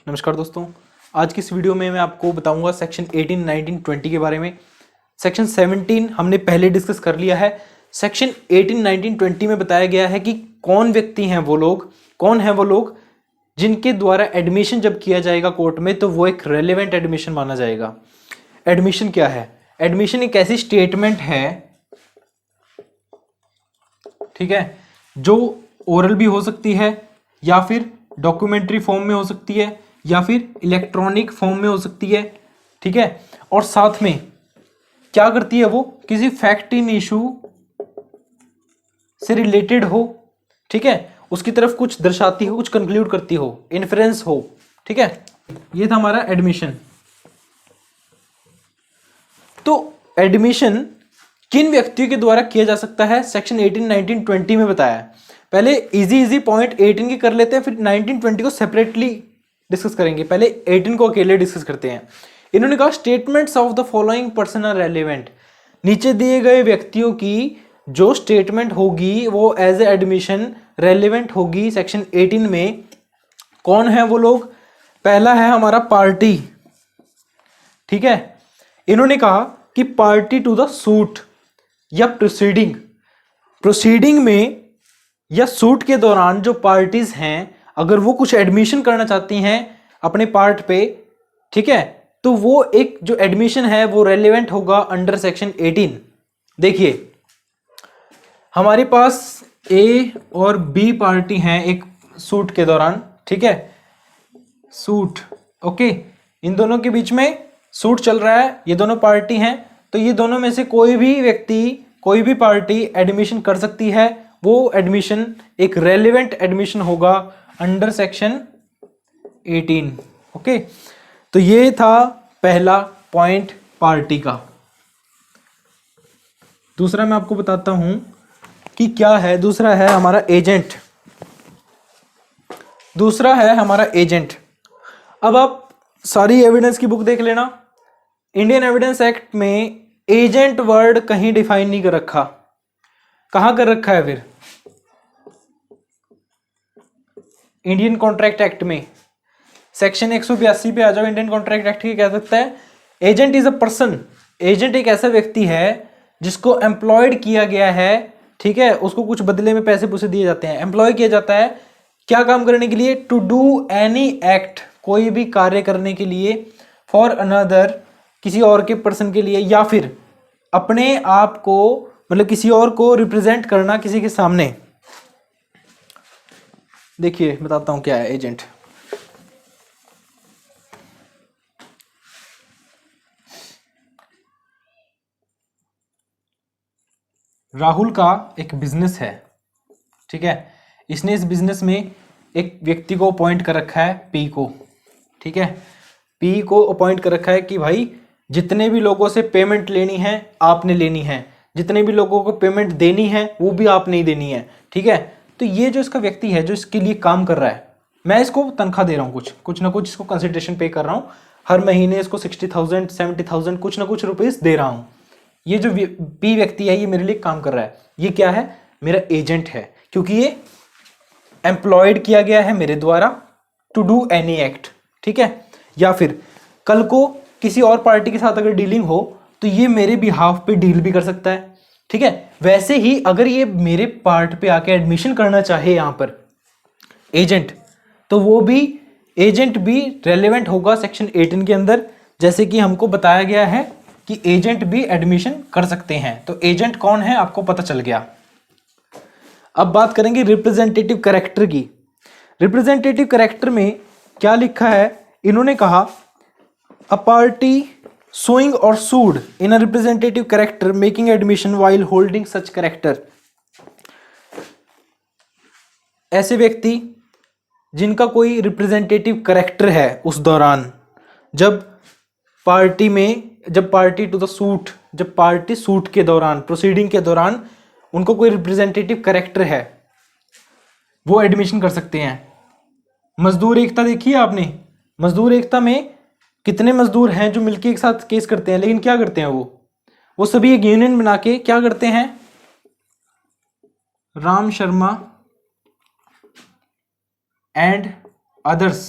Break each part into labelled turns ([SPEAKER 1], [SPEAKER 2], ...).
[SPEAKER 1] नमस्कार दोस्तों, आज की इस वीडियो में मैं आपको बताऊंगा सेक्शन 18, 19, 20 के बारे में। सेक्शन 17 हमने पहले डिस्कस कर लिया है। सेक्शन 18, 19, 20 में बताया गया है कि कौन हैं वो लोग जिनके द्वारा एडमिशन जब किया जाएगा कोर्ट में तो वो एक रेलेवेंट एडमिशन माना जाएगा। एडमिशन क्या है? एडमिशन एक ऐसी स्टेटमेंट है, ठीक है, जो ओरल भी हो सकती है या फिर डॉक्यूमेंट्री फॉर्म में हो सकती है या फिर इलेक्ट्रॉनिक फॉर्म में हो सकती है, ठीक है। और साथ में क्या करती है, वो किसी फैक्ट इन इशू से रिलेटेड हो, ठीक है, उसकी तरफ कुछ दर्शाती हो, कुछ कंक्लूड करती हो, इन्फ्रेंस हो, ठीक है। ये था हमारा एडमिशन। तो एडमिशन किन व्यक्तियों के द्वारा किया जा सकता है, सेक्शन 18, 19, 20 में बताया है। पहले इजी पॉइंट 18 के कर लेते हैं, फिर 19, 20 को सेपरेटली डिस्कस करेंगे। पहले 18 को अकेले डिस्कस करते हैं। इन्होंने कहा statements of the following person are relevant. नीचे दिए गए व्यक्तियों की जो स्टेटमेंट होगी वो एज ए एडमिशन रेलेवेंट होगी सेक्शन 18 में। कौन है वो लोग? पहला है हमारा पार्टी, ठीक है। इन्होंने कहा कि पार्टी टू द सूट या प्रोसीडिंग में या सूट के दौरान जो पार्टीज हैं, अगर वो कुछ एडमिशन करना चाहती हैं अपने पार्ट पे, ठीक है, तो वो एक जो एडमिशन है वो रेलेवेंट होगा अंडर सेक्शन 18। देखिए, हमारे पास ए और बी पार्टी हैं एक सूट के दौरान, ठीक है, सूट, ओके। इन दोनों के बीच में सूट चल रहा है, ये दोनों पार्टी हैं, तो ये दोनों में से कोई भी व्यक्ति, कोई भी पार्टी एडमिशन कर सकती है। वो एडमिशन एक रेलेवेंट एडमिशन होगा अंडर सेक्शन 18, ओके। तो ये था पहला पॉइंट पार्टी का। दूसरा मैं आपको बताता हूं कि क्या है। दूसरा है हमारा एजेंट। अब आप सारी एविडेंस की बुक देख लेना। इंडियन एविडेंस एक्ट में एजेंट वर्ड कहीं डिफाइन नहीं कर रखा। कहां कर रखा है फिर? इंडियन कॉन्ट्रैक्ट एक्ट में सेक्शन 182 पे आ जाओ। इंडियन कॉन्ट्रैक्ट एक्ट के कह सकता है agent is a person. Agent एक ऐसा व्यक्ति है जिसको एम्प्लॉयड किया गया है, ठीक है, उसको कुछ बदले में पैसे पूसे दिए जाते हैं, एम्प्लॉय किया जाता है क्या काम करने के लिए? टू डू एनी एक्ट, कोई भी कार्य करने के लिए, फॉर अनदर, किसी और के पर्सन के लिए, या फिर अपने आप को, मतलब किसी और को रिप्रेजेंट करना किसी के सामने। देखिए बताता हूं क्या है एजेंट। राहुल का एक बिजनेस है, ठीक है, इसने इस बिजनेस में एक व्यक्ति को अपॉइंट कर रखा है, पी को, ठीक है, पी को अपॉइंट कर रखा है कि भाई जितने भी लोगों से पेमेंट लेनी है आपने लेनी है, जितने भी लोगों को पेमेंट देनी है वो भी आपने ही देनी है, ठीक है। तो ये जो इसका व्यक्ति है जो इसके लिए काम कर रहा है, मैं इसको तनख्वाह दे रहा हूँ, कुछ ना कुछ इसको कंसिडरेशन पे कर रहा हूँ, हर महीने इसको 60,000 70,000 कुछ ना कुछ रुपीस दे रहा हूँ। ये जो पी व्यक्ति है ये मेरे लिए काम कर रहा है, ये क्या है? मेरा एजेंट है, क्योंकि ये एम्प्लॉयड किया गया है मेरे द्वारा टू डू एनी एक्ट, ठीक है। या फिर कल को किसी और पार्टी के साथ अगर डीलिंग हो तो ये मेरे बिहाफ पे डील भी कर सकता है, ठीक है। वैसे ही अगर ये मेरे पार्ट पे आके एडमिशन करना चाहे यहां पर एजेंट, तो वो भी एजेंट भी रेलेवेंट होगा सेक्शन 18 के अंदर, जैसे कि हमको बताया गया है कि एजेंट भी एडमिशन कर सकते हैं। तो एजेंट कौन है आपको पता चल गया। अब बात करेंगे रिप्रेजेंटेटिव कैरेक्टर की। रिप्रेजेंटेटिव कैरेक्टर में क्या लिखा है? इन्होंने कहा अ party suing or sued in a representative character making admission while holding such character. ऐसे व्यक्ति जिनका कोई रिप्रेजेंटेटिव कैरेक्टर है उस दौरान, जब पार्टी टू द सूट, जब पार्टी सूट के दौरान, प्रोसीडिंग के दौरान उनको कोई रिप्रेजेंटेटिव कैरेक्टर है, वो एडमिशन कर सकते हैं। मजदूर एकता देखी है आपने? मजदूर एकता में कितने मजदूर हैं जो मिलकर एक साथ केस करते हैं, लेकिन क्या करते हैं वो सभी एक यूनियन बना के क्या करते हैं? राम शर्मा एंड अदर्स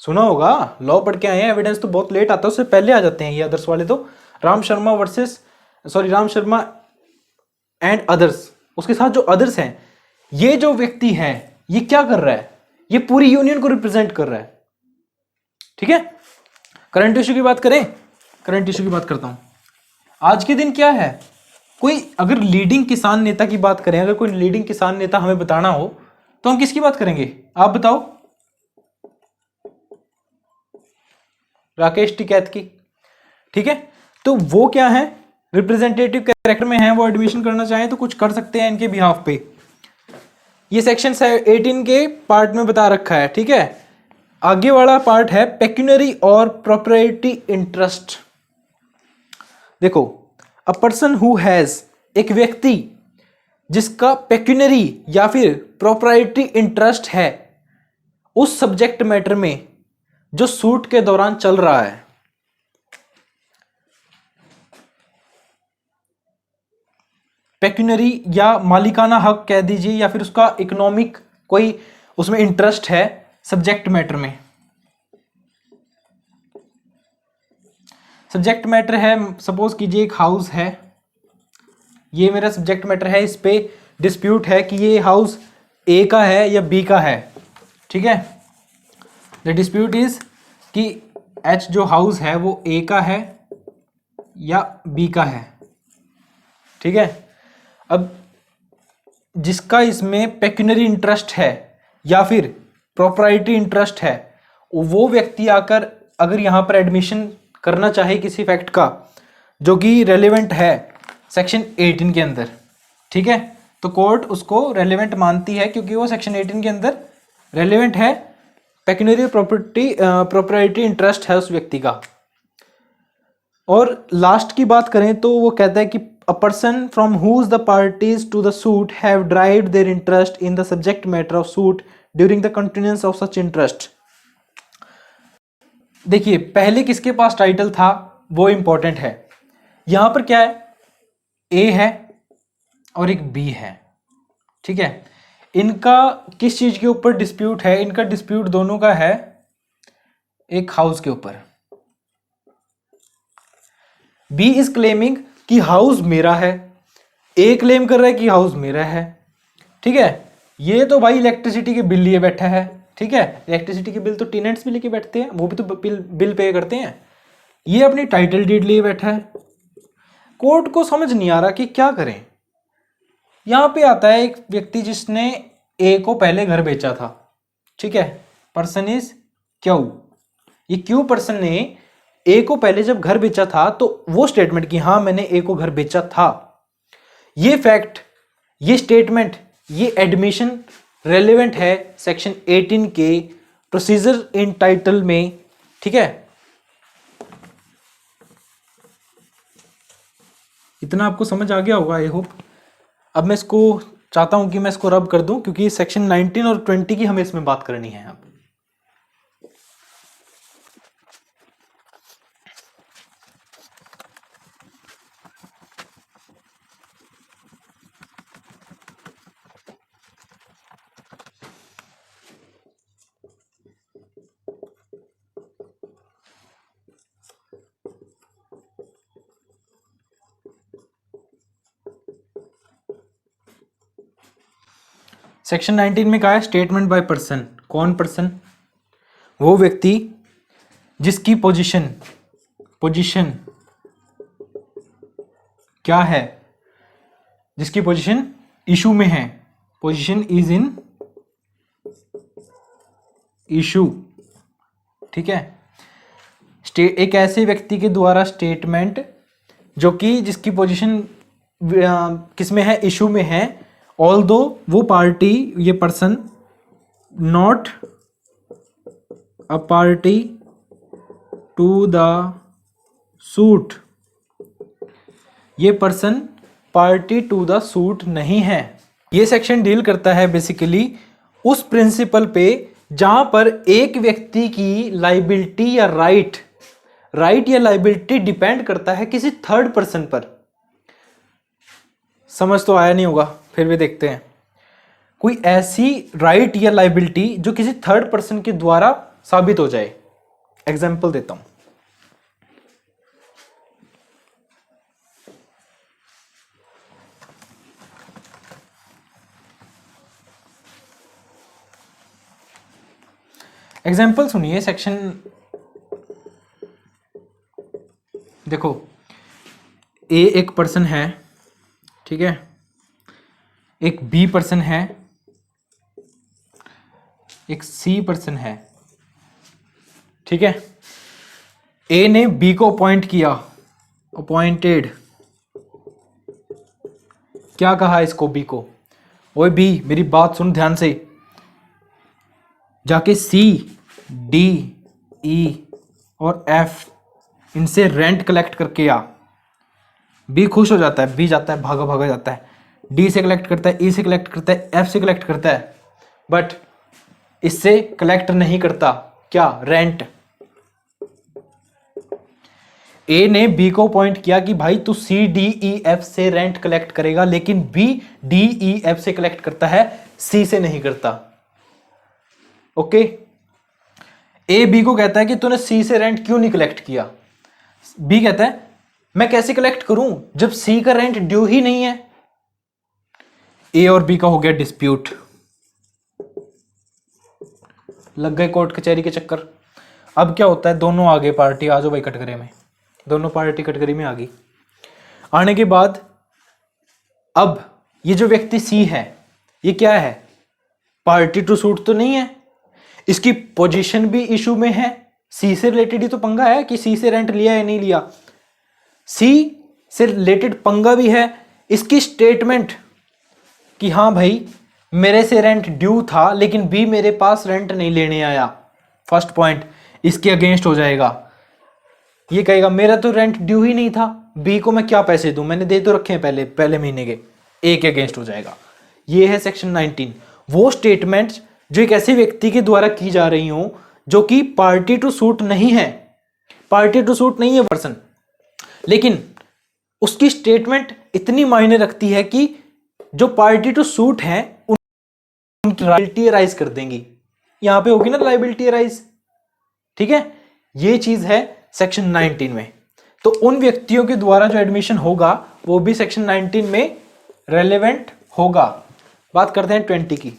[SPEAKER 1] सुना होगा, लॉ पढ़ के आए हैं, एविडेंस तो बहुत लेट आता है, उससे पहले आ जाते हैं ये अदर्स वाले। तो राम शर्मा एंड अदर्स, उसके साथ जो अदर्स हैं, ये जो व्यक्ति है ये क्या कर रहा है, ये पूरी यूनियन को रिप्रेजेंट कर रहा है। ठीक है, करंट इश्यू की बात करें, करंट इश्यू की बात करता हूं। आज के दिन क्या है, कोई अगर लीडिंग किसान नेता की बात करें, अगर कोई लीडिंग किसान नेता हमें बताना हो तो हम किसकी बात करेंगे, आप बताओ। राकेश टिकैत की। ठीक है, तो वो क्या है, रिप्रेजेंटेटिव कैरेक्टर में है, वो एडमिशन करना चाहें तो कुछ कर सकते हैं इनके बिहाफ पे। ये सेक्शन 18 के पार्ट में बता रखा है। ठीक है, आगे वाला पार्ट है पेक्यूनरी और प्रोप्राइटी इंटरेस्ट। देखो, अ पर्सन हु हैज, एक व्यक्ति जिसका पेक्यूनरी या फिर प्रोप्राइटी इंटरेस्ट है उस सब्जेक्ट मैटर में जो सूट के दौरान चल रहा है। पेक्यूनरी या मालिकाना हक कह दीजिए, या फिर उसका इकोनॉमिक कोई उसमें इंटरेस्ट है सब्जेक्ट मैटर में। सब्जेक्ट मैटर है, सपोज कीजिए एक हाउस है, ये मेरा सब्जेक्ट मैटर है, इस पे डिस्प्यूट है कि ये हाउस ए का है या बी का है। ठीक है, द डिस्प्यूट इज कि एच जो हाउस है वो ए का है या बी का है। ठीक है, अब जिसका इसमें पेक्यूनरी इंटरेस्ट है या फिर प्रॉपर्टी इंटरेस्ट है, वो व्यक्ति आकर अगर यहाँ पर एडमिशन करना चाहे किसी फैक्ट का जो कि रेलेवेंट है सेक्शन 18 के अंदर, ठीक है, तो कोर्ट उसको रेलेवेंट मानती है क्योंकि वो सेक्शन 18 के अंदर रेलेवेंट है, पेक्यूनरी प्रॉपर्टी इंटरेस्ट है उस व्यक्ति का। और लास्ट की बात करें तो वो कहता है कि a person from whom the parties to the suit have derived their interest in the subject matter of suit during the continuance of such interest. देखिए, पहले किसके पास टाइटल था वो इंपॉर्टेंट है। यहां पर क्या है, ए है और एक बी है। ठीक है, इनका किस चीज के ऊपर डिस्प्यूट है, इनका डिस्प्यूट दोनों का है एक हाउस के ऊपर। बी इज क्लेमिंग कि हाउस मेरा है, ए क्लेम कर रहा है कि हाउस मेरा है। ठीक है, ये तो भाई इलेक्ट्रिसिटी के बिल लिए बैठा है। ठीक है, इलेक्ट्रिसिटी के बिल तो टेनेंट्स भी लेके बैठते हैं, वो भी तो बिल पे करते हैं। ये अपनी टाइटल डीड लिए बैठा है। कोर्ट को समझ नहीं आ रहा कि क्या करें। यहां पे आता है एक व्यक्ति जिसने ए को पहले घर बेचा था। ठीक है, पर्सन इज क्यू। ये क्यू पर्सन ने ए को पहले जब घर बेचा था तो वो स्टेटमेंट कि हाँ मैंने ए को घर बेचा था, ये फैक्ट, ये स्टेटमेंट, ये एडमिशन रेलेवेंट है सेक्शन 18 के प्रोसीजर इन टाइटल में। ठीक है, इतना आपको समझ आ गया होगा आई होप। अब मैं इसको चाहता हूं कि मैं इसको रब कर दूं क्योंकि सेक्शन 19 और 20 की हमें इसमें बात करनी है। अब सेक्शन 19 में कहा है स्टेटमेंट बाय पर्सन। कौन पर्सन? वो व्यक्ति जिसकी पोजीशन क्या है, जिसकी पोजीशन इशू में है। Position is in issue. ठीक है, एक ऐसे व्यक्ति के द्वारा स्टेटमेंट जो कि जिसकी पोजीशन किसमें है, इशू में है, ऑल्दो वो पार्टी, ये person not a party to the suit, ये person party to the suit नहीं है। ये सेक्शन डील करता है बेसिकली उस प्रिंसिपल पे जहां पर एक व्यक्ति की लाइबिलिटी या राइट या लाइबिलिटी डिपेंड करता है किसी थर्ड पर्सन पर। समझ तो आया नहीं होगा, फिर भी देखते हैं। कोई ऐसी राइट या लाइबिलिटी जो किसी थर्ड पर्सन के द्वारा साबित हो जाए। एग्जाम्पल देता हूं। एग्जाम्पल सुनिए, सेक्शन देखो, ए एक पर्सन है, ठीक है, एक बी पर्सन है, एक सी पर्सन है, ठीक है। ए ने बी को अपॉइंट किया, अपॉइंटेड, क्या कहा इसको, बी को, ओए बी मेरी बात सुन ध्यान से, जाके सी, डी, ई और एफ इनसे रेंट कलेक्ट करके आ। बी खुश हो जाता है, बी जाता है, भागा भागा जाता है, डी से कलेक्ट करता है, ई से कलेक्ट करता है, एफ से कलेक्ट करता है, बट इससे कलेक्ट नहीं करता क्या, रेंट। ए ने बी को पॉइंट किया कि भाई तू सी डी ई एफ से रेंट कलेक्ट करेगा, लेकिन बी डी ई एफ से कलेक्ट करता है, सी से नहीं करता। ओके, ए बी को कहता है कि तूने सी से रेंट क्यों नहीं कलेक्ट किया। बी कहता है मैं कैसे कलेक्ट करूं जब सी का रेंट ड्यू ही नहीं है। ए और बी का हो गया डिस्प्यूट, लग गए कोर्ट कचहरी के चक्कर। अब क्या होता है, दोनों आगे पार्टी, आ जाओ भाई कटघरे में, दोनों पार्टी कटघरे में आ गई। आने के बाद अब ये जो व्यक्ति सी है, ये क्या है, पार्टी टू सूट तो नहीं है, इसकी पोजीशन भी इशू में है, सी से रिलेटेड ही तो पंगा है कि सी से रेंट लिया या नहीं लिया, सी से रिलेटेड पंगा भी है, इसकी स्टेटमेंट कि हाँ भाई मेरे से रेंट ड्यू था लेकिन बी मेरे पास रेंट नहीं लेने आया, फर्स्ट पॉइंट इसके अगेंस्ट हो जाएगा। ये कहेगा मेरा तो रेंट ड्यू ही नहीं था, बी को मैं क्या पैसे दूं, मैंने दे तो रखे हैं पहले महीने के, ए के अगेंस्ट हो जाएगा। ये है सेक्शन 19, वो स्टेटमेंट जो एक ऐसे व्यक्ति के द्वारा की जा रही हो जो कि पार्टी टू सूट नहीं है, पार्टी टू सूट नहीं है पर्सन, लेकिन उसकी स्टेटमेंट इतनी मायने रखती है कि जो पार्टी टू सूट है उनकी लायबिलिटी अराइज कर देंगी, यहां पे होगी ना लायबिलिटी अराइज, ठीक है। ये चीज है सेक्शन 19 में। तो उन व्यक्तियों के द्वारा जो एडमिशन होगा वो भी सेक्शन 19 में रेलेवेंट होगा। बात करते हैं 20 की।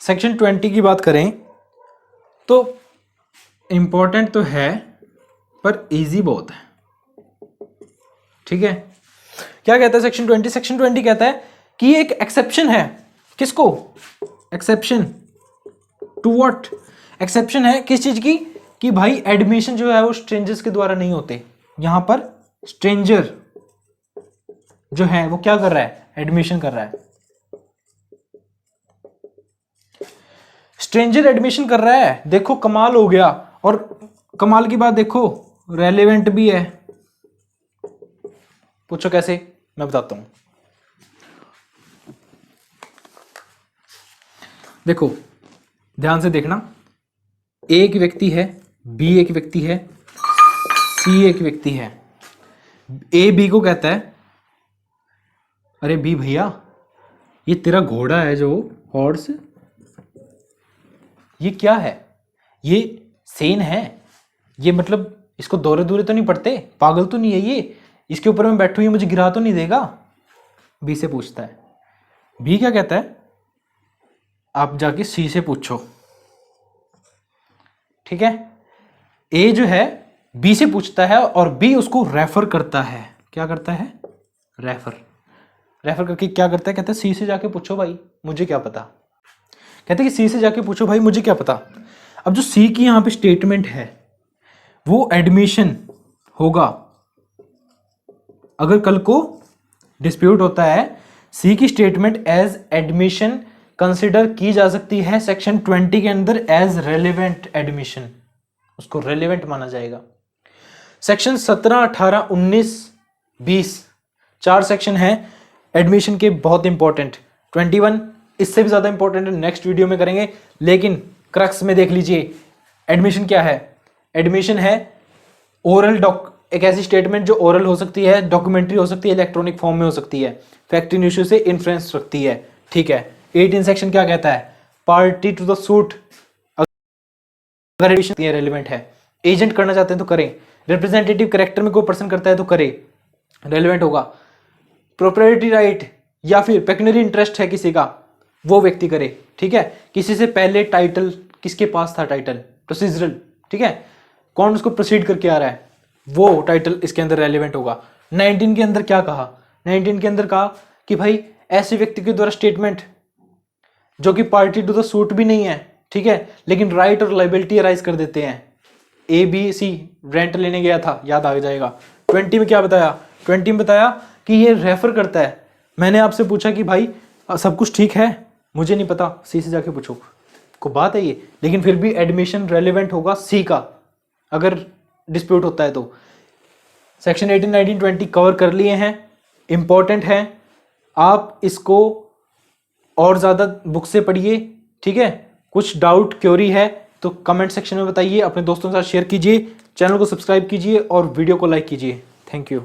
[SPEAKER 1] सेक्शन 20 की बात करें तो इंपॉर्टेंट तो है पर इजी बहुत है, ठीक है। क्या कहता है सेक्शन 20? सेक्शन 20 कहता है कि एक एक्सेप्शन है, किसको, एक्सेप्शन टू व्हाट, एक्सेप्शन है किस चीज की, कि भाई एडमिशन जो है वो स्ट्रेंजर्स के द्वारा नहीं होते। यहां पर स्ट्रेंजर जो है वो क्या कर रहा है, एडमिशन कर रहा है, स्ट्रेंजर एडमिशन कर रहा है। देखो कमाल हो गया, और कमाल की बात देखो रेलेवेंट भी है। पूछो कैसे, मैं बताता हूं। देखो ध्यान से देखना, ए एक व्यक्ति है, बी एक व्यक्ति है, सी एक व्यक्ति है। ए बी को कहता है अरे बी भैया ये तेरा घोड़ा है जो हॉर्स, ये क्या है, ये सेन है, ये मतलब इसको दौरे दूरे तो नहीं पड़ते, पागल तो नहीं है ये, इसके ऊपर मैं बैठूं ये मुझे गिरा तो नहीं देगा। बी से पूछता है, बी क्या कहता है, आप जाके सी से पूछो, ठीक है। ए जो है बी से पूछता है और बी उसको रेफर करता है, क्या करता है, रेफर करके क्या करता है, कहता है सी से जाके पूछो भाई मुझे क्या पता, कहते हैं कि सी से जाके पूछो भाई मुझे क्या पता। अब जो सी की यहां पे स्टेटमेंट है वो एडमिशन होगा। अगर कल को डिस्प्यूट होता है, सी की स्टेटमेंट एज एडमिशन कंसिडर की जा सकती है सेक्शन 20 के अंदर एज रेलेवेंट एडमिशन, उसको रेलेवेंट माना जाएगा। सेक्शन 17, 18, 19, 20 चार सेक्शन है एडमिशन के बहुत इंपॉर्टेंट। 21 इससे भी ज्यादा इंपॉर्टेंट है, नेक्स्ट वीडियो में करेंगे, लेकिन क्रक्स में देख लीजिए एडमिशन क्या है। एडमिशन है ओरल एक ऐसी स्टेटमेंट जो ओरल हो सकती है, डॉक्यूमेंट्री हो सकती है, इलेक्ट्रॉनिक फॉर्म में हो सकती है, फैक्ट इन इश्यू से इन्फ्लुएंस रखती है। ठीक है, 18 सेक्शन क्या कहता है, पार्टी टू द सूट अगर रेलिवेंट है, एजेंट करना चाहते हैं तो करें, रिप्रेजेंटेटिव कैरेक्टर में कोई पर्सन करता है तो करे, रेलिवेंट होगा। प्रोप्राइटरी राइट या फिर पेक्यूनरी इंटरेस्ट है किसी का, वो व्यक्ति करे। ठीक है, किसी से पहले टाइटल किसके पास था, टाइटल प्रोसीजरल, ठीक है, कौन उसको प्रोसीड करके आ रहा है, वो टाइटल इसके अंदर रेलिवेंट होगा। 19 के अंदर क्या कहा, 19 के अंदर कहा कि भाई ऐसे व्यक्ति के द्वारा स्टेटमेंट जो कि पार्टी टू द सूट भी नहीं है, ठीक है, लेकिन राइट और लाइबिलिटी अराइज कर देते हैं। ABC रेंट लेने गया था, याद आ जाएगा। 20 में क्या बताया, 20 में बताया कि ये रेफर करता है। मैंने आपसे पूछा कि भाई सब कुछ ठीक है, मुझे नहीं पता, सी से जाके पूछो, को बात है ये, लेकिन फिर भी एडमिशन रेलिवेंट होगा सी का अगर डिस्प्यूट होता है तो। सेक्शन 18, 19, 20 कवर कर लिए हैं, इंपॉर्टेंट है, आप इसको और ज़्यादा बुक से पढ़िए। ठीक है, कुछ डाउट क्वेरी है तो कमेंट सेक्शन में बताइए, अपने दोस्तों के साथ शेयर कीजिए, चैनल को सब्सक्राइब कीजिए और वीडियो को लाइक कीजिए। Thank you.